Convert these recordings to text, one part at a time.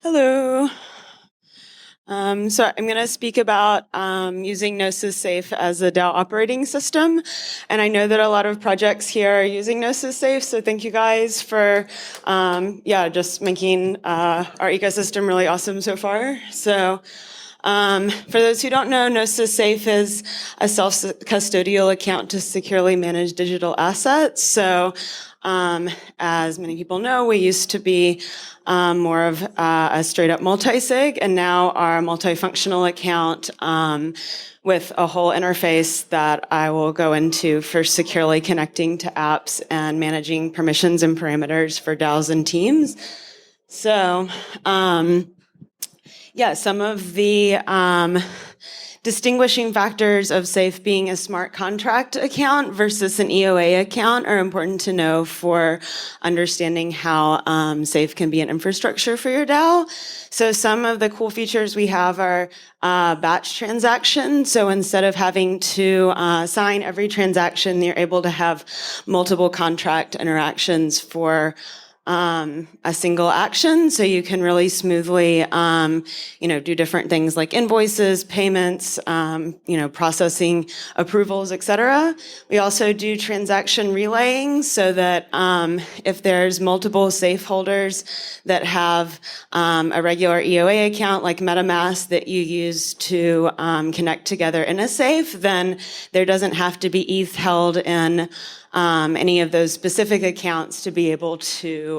Hello. So I'm going to speak about using Gnosis Safe as a DAO operating system. And I know that a lot of projects here are using Gnosis Safe, so thank you guys for just making our ecosystem really awesome so far. So for those who don't know, Gnosis Safe is a self-custodial account to securely manage digital assets. So as many people know, we used to be more of a straight-up multi-sig, and now our multifunctional account with a whole interface that I will go into for securely connecting to apps and managing permissions and parameters for DAOs and teams. So some of the distinguishing factors of Safe being a smart contract account versus an EOA account are important to know for understanding how Safe can be an infrastructure for your DAO. So some of the cool features we have are batch transactions. So instead of having to sign every transaction, you're able to have multiple contract interactions for a single action, so you can really smoothly, do different things like invoices, payments, processing approvals, etc. We also do transaction relaying, so that if there's multiple safe holders that have a regular EOA account like MetaMask that you use to connect together in a safe, then there doesn't have to be ETH held in any of those specific accounts to be able to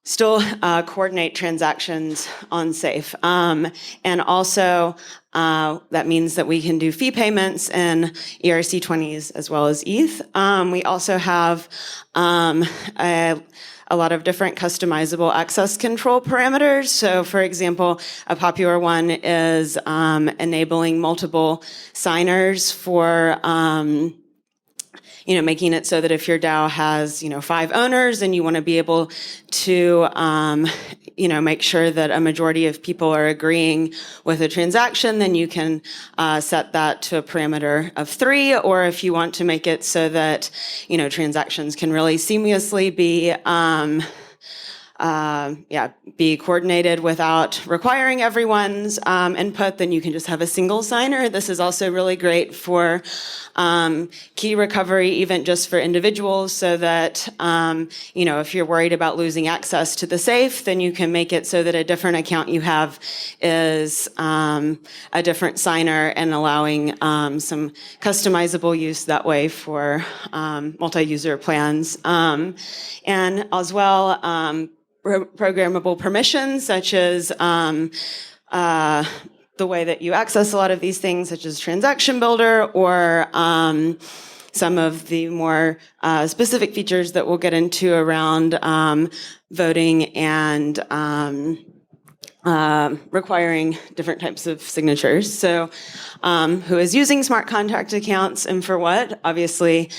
still coordinate transactions on Safe. And also, that means that we can do fee payments in ERC20s as well as ETH. We also have a lot of different customizable access control parameters. So for example, a popular one is enabling multiple signers for making it so that if your DAO has, 5 owners and you want to be able to, make sure that a majority of people are agreeing with a transaction, then you can set that to a parameter of 3. Or if you want to make it so that, transactions can really seamlessly be coordinated without requiring everyone's input, then you can just have a single signer. This is also really great for key recovery, even just for individuals, so that, if you're worried about losing access to the safe, then you can make it so that a different account you have is a different signer, and allowing some customizable use that way for multi-user plans. And as well, programmable permissions, such as the way that you access a lot of these things, such as Transaction Builder, or some of the more specific features that we'll get into around voting and requiring different types of signatures. So who is using smart contract accounts and for what? Obviously,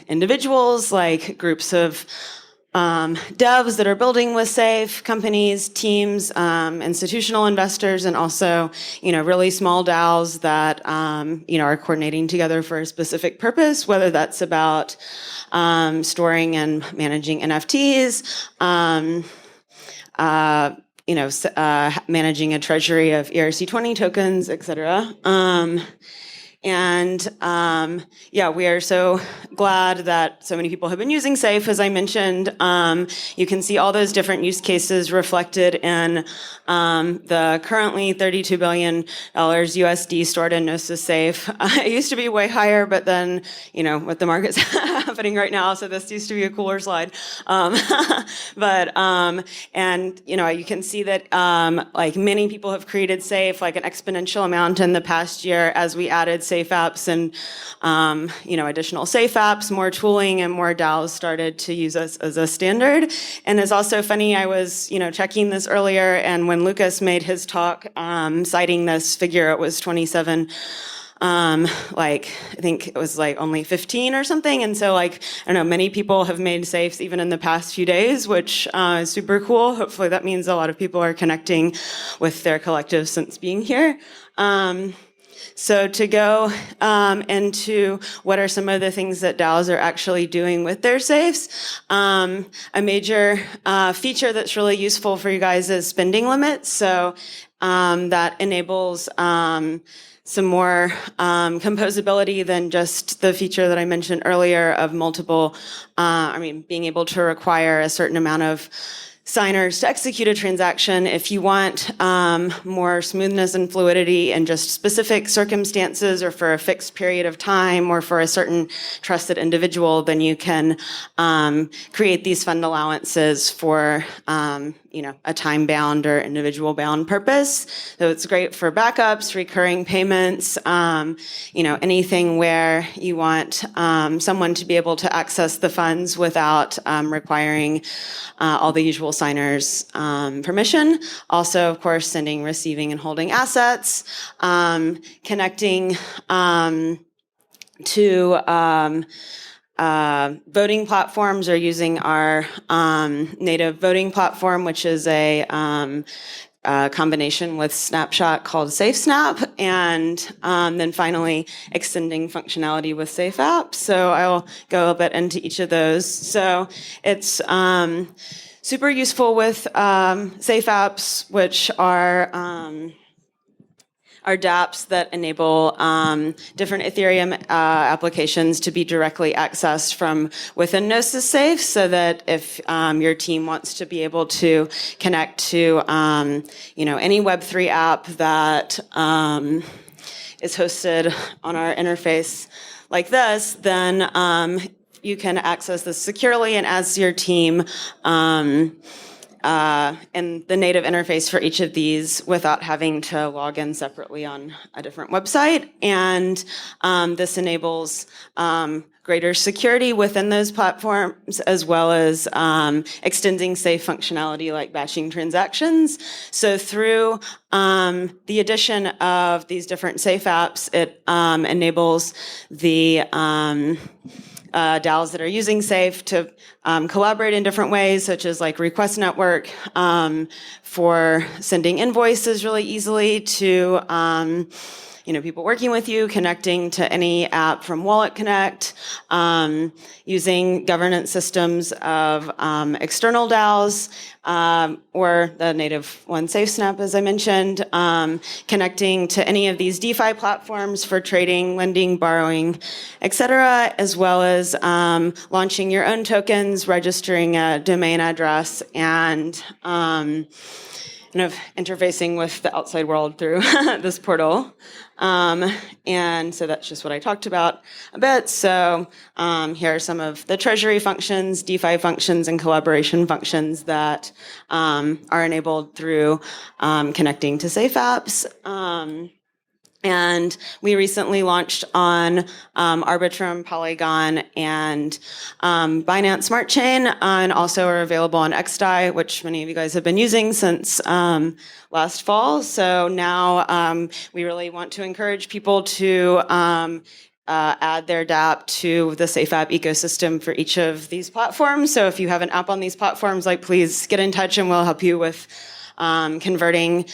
individuals, like groups of devs that are building with Safe, companies, teams, institutional investors, and also, really small DAOs that, are coordinating together for a specific purpose, whether that's about storing and managing NFTs, managing a treasury of ERC20 tokens, etc. We are so glad that so many people have been using Safe. As I mentioned, you can see all those different use cases reflected in the currently $32 billion USD stored in Gnosis Safe. It used to be way higher, but then, with the markets happening right now, so this used to be a cooler slide. You can see that many people have created Safe, like an exponential amount in the past year as we added Safe apps and, additional Safe apps, more tooling, and more DAOs started to use us as a standard. And it's also funny, I was, checking this earlier, and when Lucas made his talk citing this figure, it was 27, I think it was only 15 or something. And so I don't know, many people have made Safes even in the past few days, which is super cool. Hopefully that means a lot of people are connecting with their collective since being here. So to go into what are some of the things that DAOs are actually doing with their safes, a major feature that's really useful for you guys is spending limits. So that enables some more composability than just the feature that I mentioned earlier of multiple, being able to require a certain amount of signers to execute a transaction. If you want more smoothness and fluidity in just specific circumstances or for a fixed period of time or for a certain trusted individual, then you can create these fund allowances for a time-bound or individual-bound purpose. So it's great for backups, recurring payments, anything where you want someone to be able to access the funds without requiring all the usual signers' permission. Also, of course, sending, receiving, and holding assets, connecting to voting platforms, or using our native voting platform, which is a combination with Snapshot called SafeSnap, and then finally extending functionality with SafeApp. So I'll go a bit into each of those. So it's super useful with SafeApps, which are dApps that enable different Ethereum applications to be directly accessed from within Gnosis Safe, so that if your team wants to be able to connect to any Web3 app that is hosted on our interface like this, then you can access this securely, and as your team and the native interface for each of these without having to log in separately on a different website. And this enables greater security within those platforms, as well as extending safe functionality like batching transactions. So through the addition of these different safe apps, it enables the DAOs that are using Safe to collaborate in different ways, such as like Request Network for sending invoices really easily to people working with you, connecting to any app from Wallet Connect, using governance systems of external DAOs, or the native one, SafeSnap, as I mentioned, connecting to any of these DeFi platforms for trading, lending, borrowing, etc., as well as launching your own tokens, registering a domain address, and interfacing with the outside world through this portal. And so that's just what I talked about a bit. So here are some of the treasury functions, DeFi functions, and collaboration functions that are enabled through connecting to Safe Apps. And we recently launched on Arbitrum, Polygon, and Binance Smart Chain, and also are available on XDAI, which many of you guys have been using since last fall. So now we really want to encourage people to add their dApp to the SafeApp ecosystem for each of these platforms. So if you have an app on these platforms, please get in touch and we'll help you with converting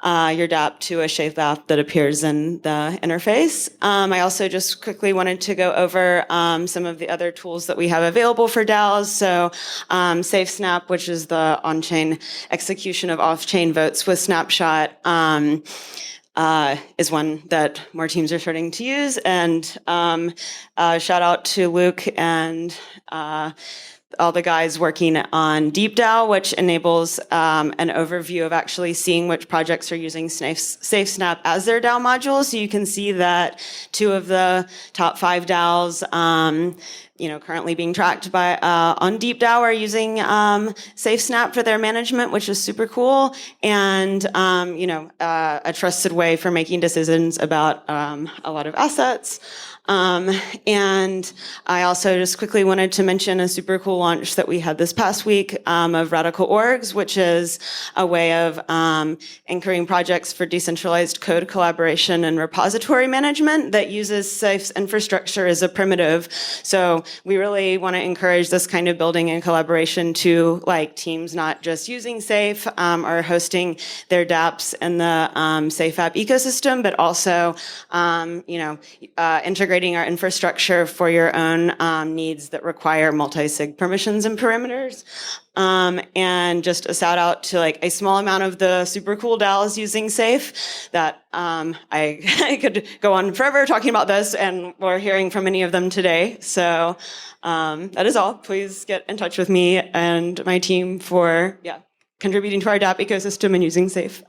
your dApp to a Safe app that appears in the interface. I also just quickly wanted to go over some of the other tools that we have available for DAOs. So SafeSnap, which is the on-chain execution of off-chain votes with Snapshot, is one that more teams are starting to use. And shout out to Luke and all the guys working on DeepDAO, which enables an overview of actually seeing which projects are using SafeSnap as their DAO module. So you can see that 2 of the top 5 DAOs currently being tracked by on DeepDAO are using SafeSnap for their management, which is super cool, and a trusted way for making decisions about a lot of assets. And I also just quickly wanted to mention a super cool launch that we had this past week of Radical Orgs, which is a way of anchoring projects for decentralized code collaboration and repository management that uses Safe's infrastructure as a primitive. So we really want to encourage this kind of building and collaboration to like teams not just using Safe or hosting their dApps in the Safe app ecosystem, but also integrating our infrastructure for your own needs that require multi-sig permissions and parameters. And just a shout out to like a small amount of the super cool DAOs using Safe that I could go on forever talking about this, and we're hearing from many of them today. So that is all. Please get in touch with me and my team for contributing to our DApp ecosystem and using Safe.